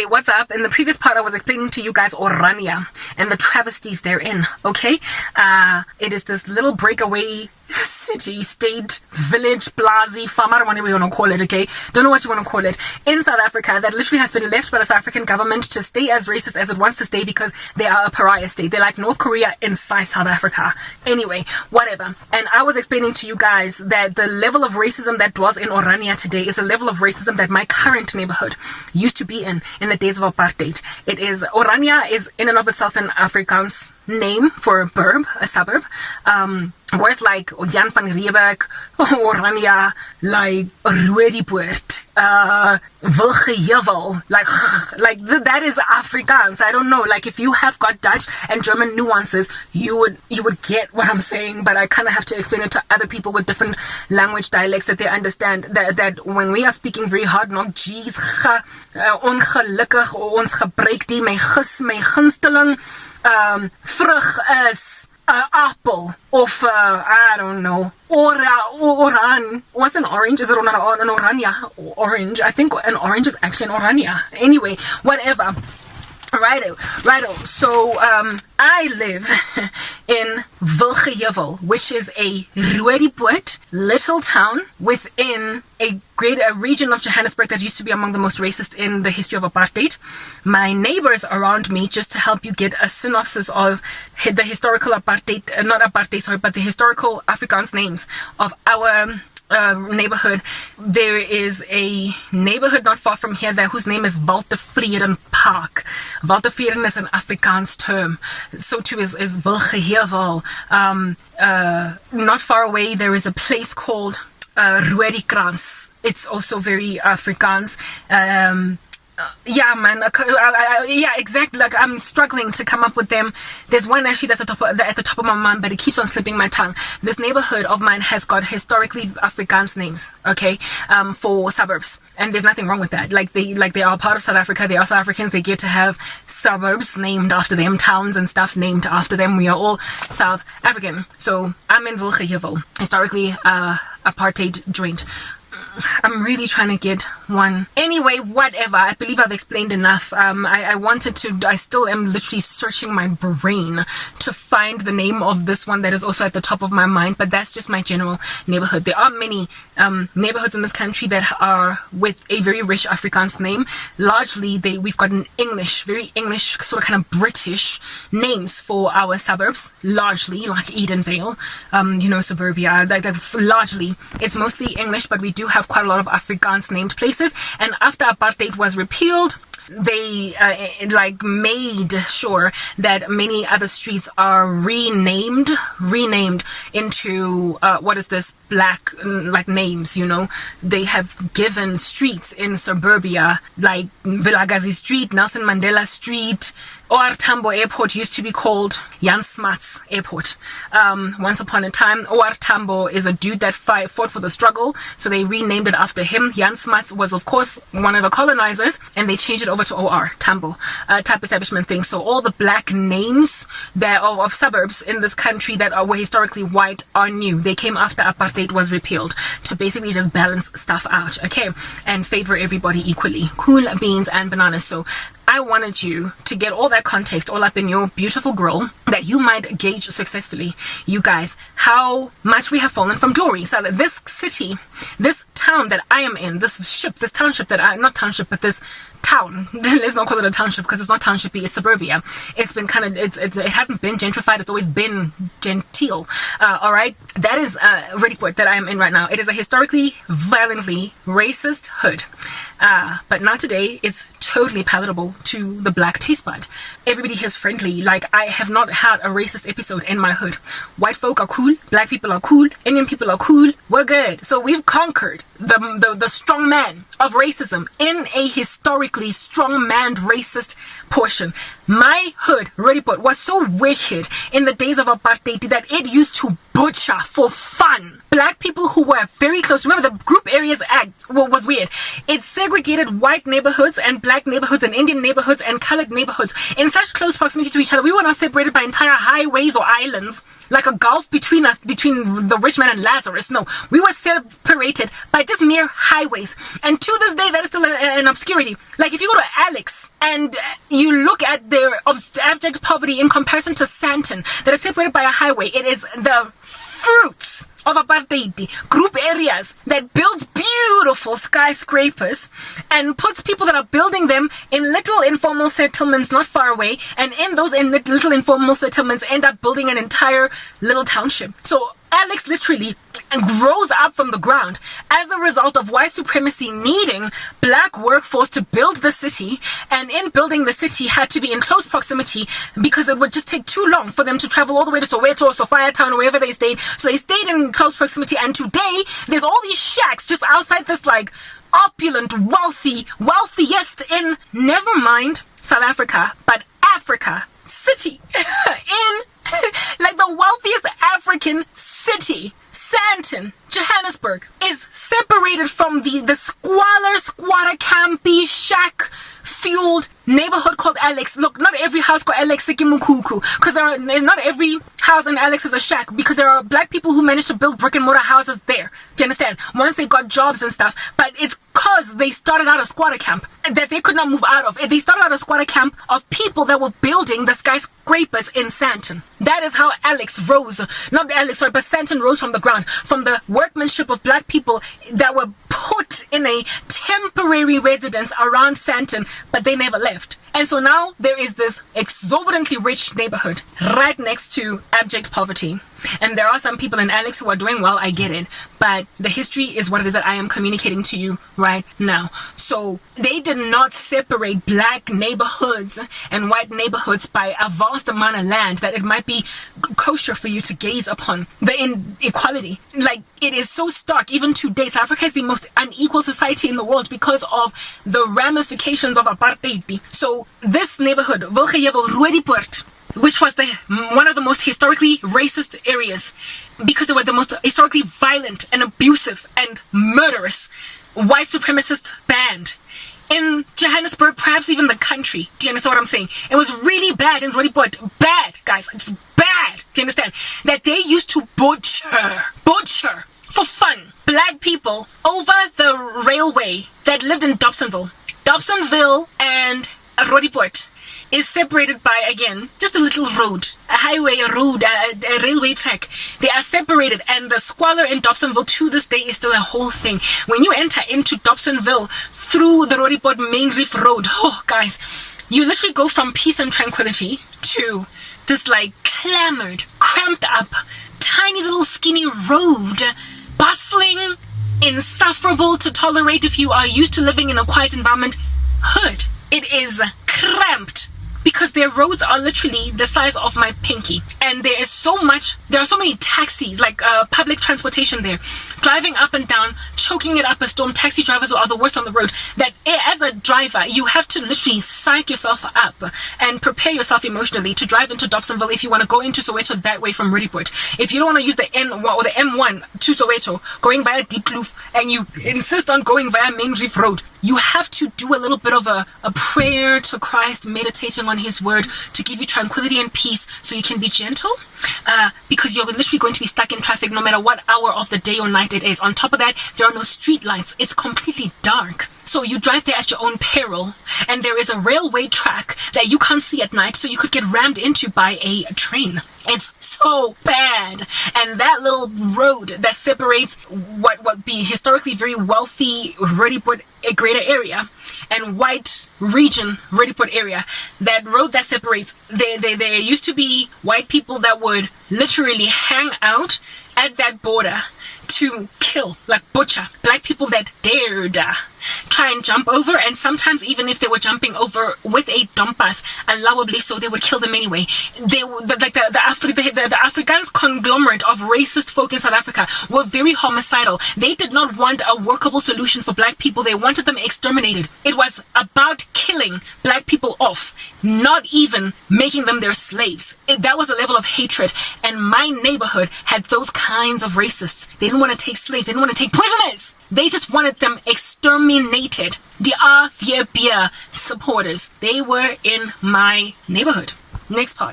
Hey, what's up? In the previous part, I was explaining to you guys Orania and the travesties therein, okay? It is this little breakaway city, state, village, blazi, farmer, whatever you want to call it, okay? Don't know what you want to call it. In South Africa, that literally has been left by the South African government to stay as racist as it wants to stay because they are a pariah state. They're like North Korea inside South Africa. Anyway, whatever. And I was explaining to you guys that the level of racism that dwells in Orania today is a level of racism that my current neighborhood used to be in the days of Apartheid. It is, Orania is in and of itself an Afrikaans name for a burb, a suburb. Words like Jan van Riebeek, Orania, like Roodepoort, Wilgehevel, like that is Afrikaans. I don't know. Like if you have got Dutch and German nuances, you would get what I'm saying. But I kind of have to explain it to other people with different language dialects that they understand that when we are speaking very hard, no, geez, ongelukkig, ons gebruik die my gunsteling vrug is apple of I don't know, oran. What's an orange? Is it an orania? Orange. I think an orange is actually an orania. Anyway, whatever. Righto. So I live in Wilgehevel, which is a Roodepoort little town within a region of Johannesburg that used to be among the most racist in the history of Apartheid. My neighbors around me, just to help you get a synopsis of the historical Apartheid, not Apartheid, sorry, but the historical Afrikaans names of our neighborhood. There is a neighborhood not far from here whose name is Waltevreden Park. Waltevreden is an Afrikaans term. So too is Wilgehevel. Not far away there is a place called Roodekrans. It's also very Afrikaans. Yeah, man. Yeah, exactly. Like I'm struggling to come up with them. There's one actually that's at the top of my mind, but it keeps on slipping my tongue. This neighborhood of mine has got historically Afrikaans names, okay, for suburbs, and there's nothing wrong with that. Like they are part of South Africa. They are South Africans. They get to have suburbs named after them, towns and stuff named after them. We are all South African. So I'm in Wilgehevel, historically apartheid joint. I'm really trying to get one. Anyway, whatever. I believe I've explained enough. I still am literally searching my brain to find the name of this one that is also at the top of my mind, but that's just my general neighborhood. There are many neighborhoods in this country that are with a very rich Afrikaans name. Largely, we've got an English, very English, sort of kind of British names for our suburbs, largely, like Edenvale, suburbia. Largely, it's mostly English, but we do have quite a lot of Afrikaans named places. And after Apartheid was repealed, they made sure that many other streets are renamed into what is this, black names. They have given streets in suburbia like Vilakazi Street, Nelson Mandela Street. OR Tambo Airport used to be called Jan Smuts Airport. Once upon a time, OR Tambo is a dude that fought for the struggle, so they renamed it after him. Jan Smuts was, of course, one of the colonizers, and they changed it over to OR Tambo type establishment thing. So all the black names that of suburbs in this country that were historically white are new. They came after Apartheid was repealed to basically just balance stuff out, okay, and favor everybody equally. Cool beans and bananas. So I wanted you to get all that context all up in your beautiful grill that you might gauge successfully, you guys, how much we have fallen from glory. So that this city, this town that I am in, this township town, let's not call it a township because it's not townshipy, it's suburbia. It's been it hasn't been gentrified, it's always been genteel. Alright, that is Roodepoort that I am in right now. It is a historically, violently racist hood. But not today. It's totally palatable to the black taste bud. Everybody here is friendly. Like, I have not had a racist episode in my hood. White folk are cool, black people are cool, Indian people are cool, we're good. So we've conquered the strong man of racism in a historically strong-manned racist portion. My hood, Roodepoort, was so wicked in the days of Apartheid that it used to butcher for fun black people who were very close. Remember, the Group Areas Act was weird. It segregated white neighborhoods and black black neighborhoods and Indian neighborhoods and colored neighborhoods in such close proximity to each other. We were not separated by entire highways or islands, like a gulf between us, between the rich man and Lazarus. No, we were separated by just mere highways. And to this day, that is still an obscurity. Like if you go to Alex and you look at their abject poverty in comparison to Sandton, that is separated by a highway, it is the fruits of apartheid, group areas that builds beautiful skyscrapers and puts people that are building them in little informal settlements not far away, and in those little informal settlements end up building an entire little township. So Alex literally grows up from the ground as a result of white supremacy needing black workforce to build the city, and in building the city had to be in close proximity because it would just take too long for them to travel all the way to Soweto or Sophia Town or wherever they stayed. So they stayed in close proximity, and today there's all these shacks just outside this like opulent, wealthiest in, never mind South Africa, but Africa city in like the wealthiest African city, Sandton, Johannesburg, is separated from the squatter campy, shack fueled neighborhood called Alex. Look, not every house called Alex Sikimukuku, because not every house in Alex is a shack, because there are black people who managed to build brick and mortar houses there. Do you understand? Once they got jobs and stuff, but it's because they started out a squatter camp that they could not move out of. They started out a squatter camp of people that were building the skyscrapers in Sandton. That is how Alex rose, not Alex, sorry, but Sandton rose from the ground, from the workmanship of black people that were put in a temporary residence around Sandton, but they never left. And so now there is this exorbitantly rich neighborhood right next to abject poverty. And there are some people in Alex who are doing well, I get it. But the history is what it is that I am communicating to you right now. So they did not separate black neighborhoods and white neighborhoods by a vast amount of land that it might be kosher for you to gaze upon. The inequality, like, it is so stark. Even today, South Africa is the most unequal society in the world because of the ramifications of apartheid. So this neighborhood, Roodepoort, which was one of the most historically racist areas, because they were the most historically violent and abusive and murderous white supremacist band in Johannesburg, perhaps even the country. Do you understand what I'm saying? It was really bad in Roodepoort. Bad, guys. Just bad. Do you understand? That they used to butcher for fun black people over the railway that lived in Dobsonville. Dobsonville and Roodepoort is separated by, again, just a little road, a highway, a road, a railway track. They are separated, and the squalor in Dobsonville to this day is still a whole thing. When you enter into Dobsonville through the Roodepoort Main Reef Road, oh guys, you literally go from peace and tranquility to this like clamored, cramped up, tiny little skinny road, bustling, insufferable to tolerate if you are used to living in a quiet environment. Hood. It is cramped because their roads are literally the size of my pinky, and there are so many taxis, like public transportation there, driving up and down, choking it up a storm. Taxi drivers are the worst on the road, that as a driver you have to literally psych yourself up and prepare yourself emotionally to drive into Dobsonville if you want to go into Soweto that way from Roodepoort. If you don't want to use the N1 or the M1 to Soweto going via Diepkloof and you insist on going via Main Reef Road, you have to do a little bit of a prayer to Christ, meditating on his word to give you tranquility and peace so you can be gentle, because you're literally going to be stuck in traffic no matter what hour of the day or night it is. On top of that, there are no street lights. It's completely dark. So you drive there at your own peril, and there is a railway track that you can't see at night, so you could get rammed into by a train. It's so bad. And that little road that separates what would be historically very wealthy Roodepoort greater area and white region Roodepoort area, that road that separates, there used to be white people that would literally hang out at that border to kill, like butcher, black people that dared try and jump over, and sometimes even if they were jumping over with a dumpas, allowably so, they would kill them anyway. They were the Afrikaans conglomerate of racist folk in South Africa were very homicidal. They did not want a workable solution for black people. They wanted them exterminated. It was about killing black people off not even making them their slaves. That was a level of hatred. And my neighborhood had those kinds of racists. They didn't want to take slaves. They didn't want to take prisoners. They just wanted them exterminated. Die A4 supporters. They were in my neighborhood. Next part.